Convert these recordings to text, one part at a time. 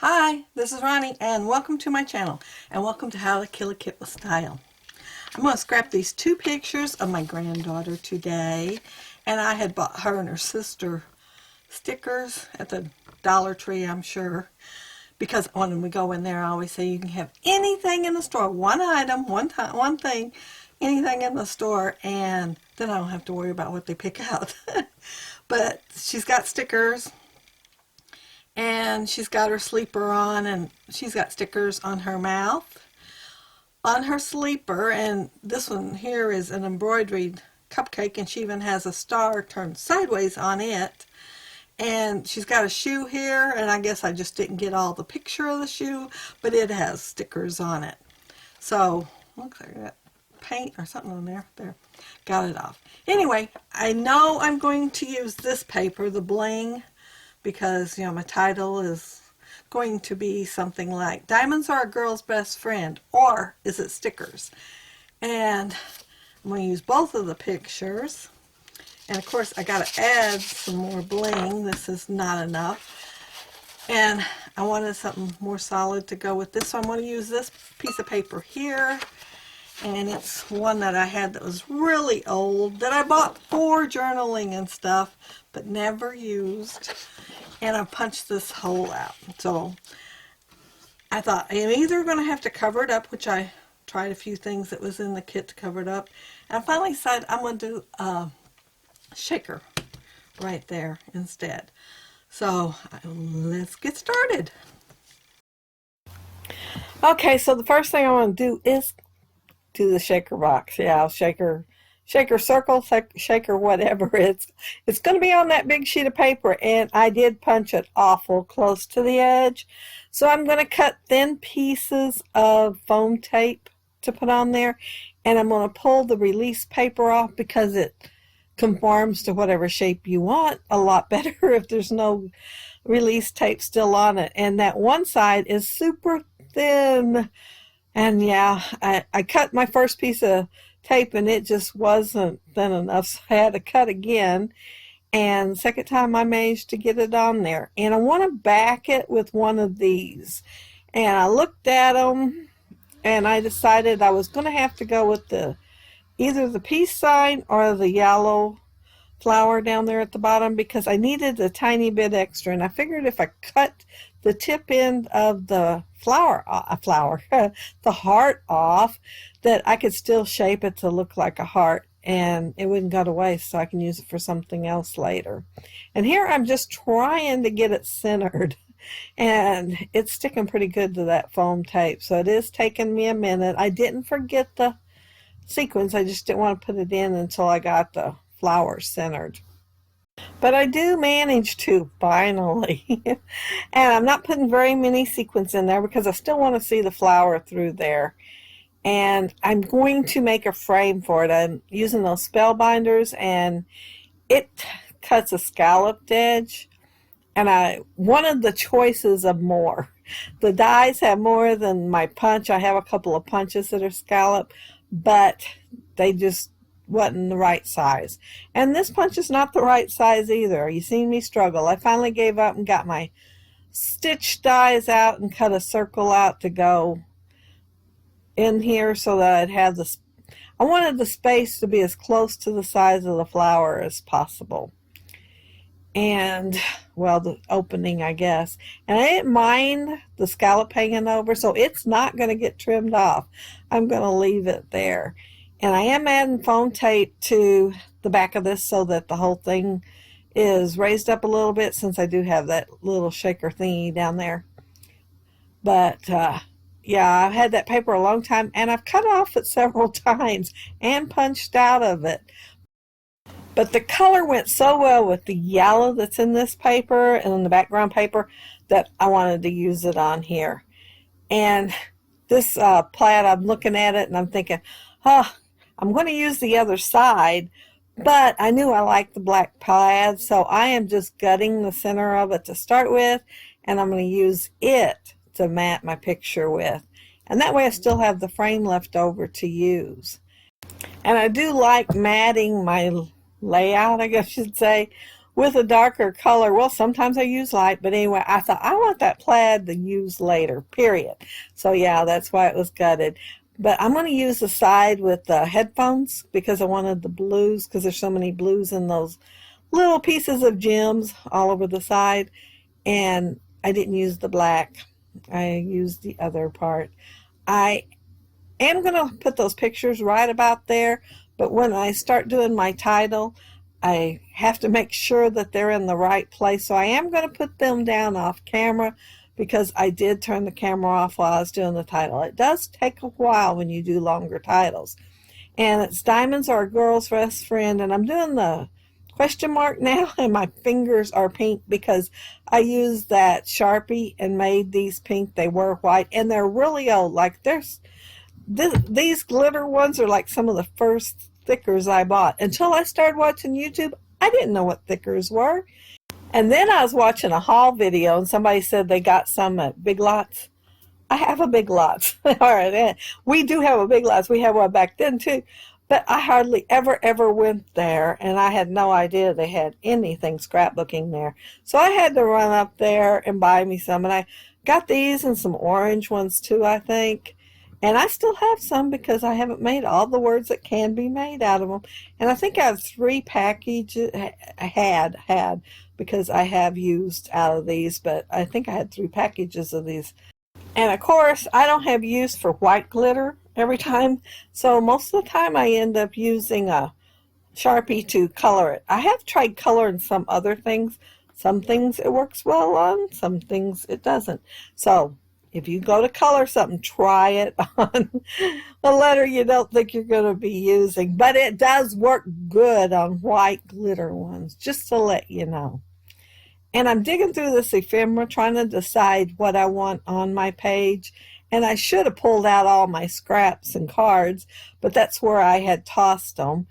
Hi, this is Ronnie and welcome to my channel and welcome to How to Kill a Kit with Style. I'm going to scrap these two pictures of my granddaughter today, and I had bought her and her sister stickers at the Dollar Tree, I'm sure, because when we go in there I always say you can have anything in the store, one item, one thing, anything in the store, and then I don't have to worry about what they pick out. But she's got stickers. And she's got her sleeper on, and she's got stickers on her mouth, on her sleeper, and this one here is an embroidered cupcake, and she even has a star turned sideways on it. And she's got a shoe here, and I guess I just didn't get all the picture of the shoe, but it has stickers on it. So, looks like I got paint or something on there. There, got it off. Anyway, I know I'm going to use this paper, the bling, because, my title is going to be something like Diamonds Are a Girl's Best Friend, or is it stickers? And I'm going to use both of the pictures. And of course I got to add some more bling. This is not enough. And I wanted something more solid to go with this. So I'm going to use this piece of paper here. And it's one that I had that was really old, that I bought for journaling and stuff, but never used. And I punched this hole out. So I thought I'm either going to have to cover it up, which I tried a few things that was in the kit to cover it up. And I finally decided I'm going to do a shaker right there instead. So let's get started. Okay, so the first thing I want to do is do the shaker box. Yeah, shaker circle, shaker whatever. It's going to be on that big sheet of paper, and I did punch it awful close to the edge. So I'm going to cut thin pieces of foam tape to put on there, and I'm going to pull the release paper off because it conforms to whatever shape you want a lot better if there's no release tape still on it. And that one side is super thin. And yeah, I cut my first piece of tape and it just wasn't thin enough, so I had to cut again. And second time I managed to get it on there. And I want to back it with one of these. And I looked at them and I decided I was going to have to go with either the peace sign or the yellow flower down there at the bottom, because I needed a tiny bit extra. And I figured if I cut the tip end of the the heart off, that I could still shape it to look like a heart and it wouldn't go to waste, so I can use it for something else later. And here I'm just trying to get it centered, and it's sticking pretty good to that foam tape, so it is taking me a minute. I didn't forget the sequins, I just didn't want to put it in until I got the flowers centered. But I do manage to, finally. And I'm not putting very many sequins in there because I still want to see the flower through there. And I'm going to make a frame for it. I'm using those spell binders, and it cuts a scalloped edge. And I wanted the choices of more. The dies have more than my punch. I have a couple of punches that are scalloped, but they just wasn't the right size. And this punch is not the right size either. You seen me struggle. I finally gave up and got my stitch dies out and cut a circle out to go in here so that I'd have I wanted the space to be as close to the size of the flower as possible. And, well, the opening, I guess. And I didn't mind the scallop hanging over, so it's not going to get trimmed off. I'm going to leave it there. And I am adding foam tape to the back of this so that the whole thing is raised up a little bit, since I do have that little shaker thingy down there. But, yeah, I've had that paper a long time, and I've cut off it several times and punched out of it. But the color went so well with the yellow that's in this paper and in the background paper that I wanted to use it on here. And this plaid, I'm looking at it and I'm thinking, I'm going to use the other side, but I knew I liked the black plaid, so I am just gutting the center of it to start with, and I'm going to use it to mat my picture with. And that way I still have the frame left over to use. And I do like matting my layout, I guess you'd say, with a darker color. Well, sometimes I use light, but anyway, I thought I want that plaid to use later, period. So yeah, that's why it was gutted. But I'm going to use the side with the headphones because I wanted the blues, because there's so many blues in those little pieces of gems all over the side. And I didn't use the black. I used the other part. I am going to put those pictures right about there, but when I start doing my title, I have to make sure that they're in the right place. So I am going to put them down off camera because I did turn the camera off while I was doing the title. It does take a while when you do longer titles. And it's Diamonds Are a Girl's Best Friend, and I'm doing the question mark now, and my fingers are pink because I used that Sharpie and made these pink. They were white, and they're really old. Like these glitter ones are like some of the first thickers I bought. Until I started watching YouTube, I didn't know what thickers were. And then I was watching a haul video, and somebody said they got some at Big Lots. I have a Big Lots. All right, we do have a Big Lots. We had one back then too. But I hardly ever went there, and I had no idea they had anything scrapbooking there. So I had to run up there and buy me some, and I got these and some orange ones too, I think. And I still have some because I haven't made all the words that can be made out of them. And I think I have 3 packages, had because I have used out of these, but I think I had 3 packages of these. And of course, I don't have use for white glitter every time, so most of the time I end up using a Sharpie to color it. I have tried coloring some other things. Some things it works well on, some things it doesn't. So if you go to color something, try it on a letter you don't think you're going to be using. But it does work good on white glitter ones, just to let you know. And I'm digging through this ephemera, trying to decide what I want on my page. And I should have pulled out all my scraps and cards, but that's where I had tossed them.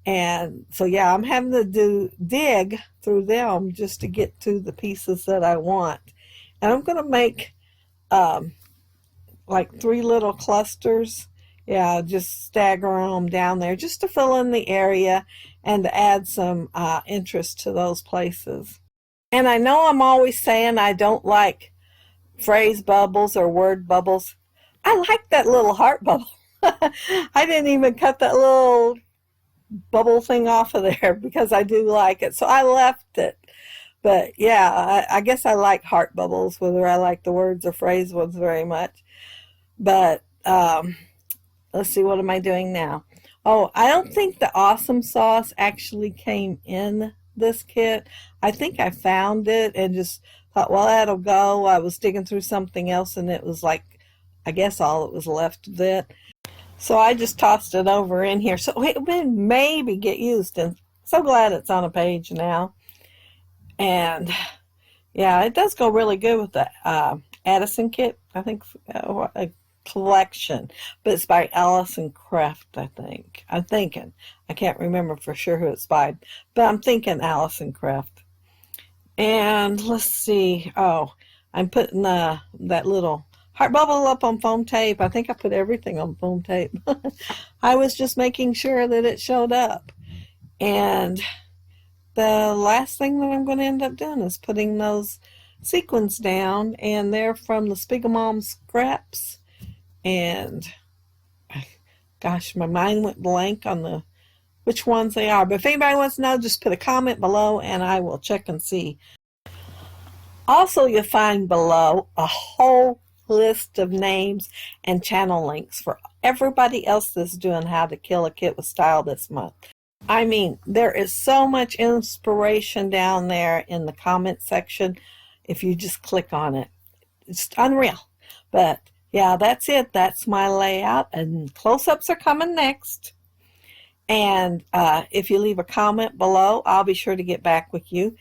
And so, yeah, I'm having to dig through them just to get to the pieces that I want. And I'm going to make like 3 little clusters. Yeah, just stagger them down there just to fill in the area and to add some interest to those places. And I know I'm always saying I don't like phrase bubbles or word bubbles. I like that little heart bubble. I didn't even cut that little bubble thing off of there because I do like it. So I left it. But yeah, I guess I like heart bubbles, whether I like the words or phrase ones very much. But let's see, what am I doing now? Oh, I don't think the awesome sauce actually came in this kit. I think I found it and just thought, well, that'll go. I was digging through something else and it was like, I guess all that was left of it. So I just tossed it over in here. So it would maybe get used, and so glad it's on a page now. And yeah, it does go really good with the Addison kit, I think, a collection, but it's by Allison Craft, I think. I'm thinking. I can't remember for sure who it's by, but I'm thinking Allison Craft. And let's see. Oh, I'm putting that little heart bubble up on foam tape. I think I put everything on foam tape. I was just making sure that it showed up. And the last thing that I'm going to end up doing is putting those sequins down, and they're from the Spiegelmom scraps. And gosh, my mind went blank on which ones they are. But if anybody wants to know, just put a comment below and I will check and see. Also, you'll find below a whole list of names and channel links for everybody else that's doing How to Kill a Kit with Style this month. I mean, there is so much inspiration down there in the comment section if you just click on it. It's unreal. But yeah, that's it. That's my layout, and close-ups are coming next. And if you leave a comment below, I'll be sure to get back with you.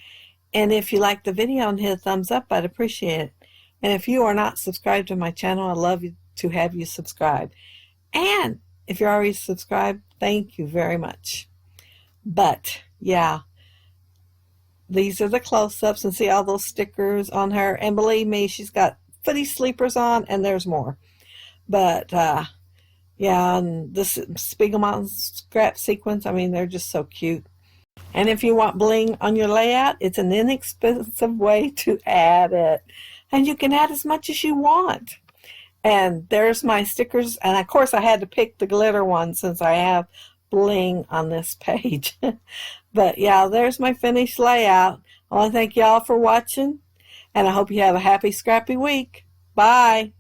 And if you like the video and hit a thumbs up, I'd appreciate it. And if you are not subscribed to my channel, I'd love to have you subscribe. And if you're already subscribed, thank you very much. But yeah, these are the close-ups, and see all those stickers on her. And believe me, she's got footy sleepers on, and there's more. But yeah, and this Spiegelmom scrap sequence, I mean, they're just so cute. And if you want bling on your layout, it's an inexpensive way to add it. And you can add as much as you want. And there's my stickers. And of course I had to pick the glitter one since I have bling on this page. But yeah, there's my finished layout. I want to thank y'all for watching. And I hope you have a happy, scrappy week. Bye.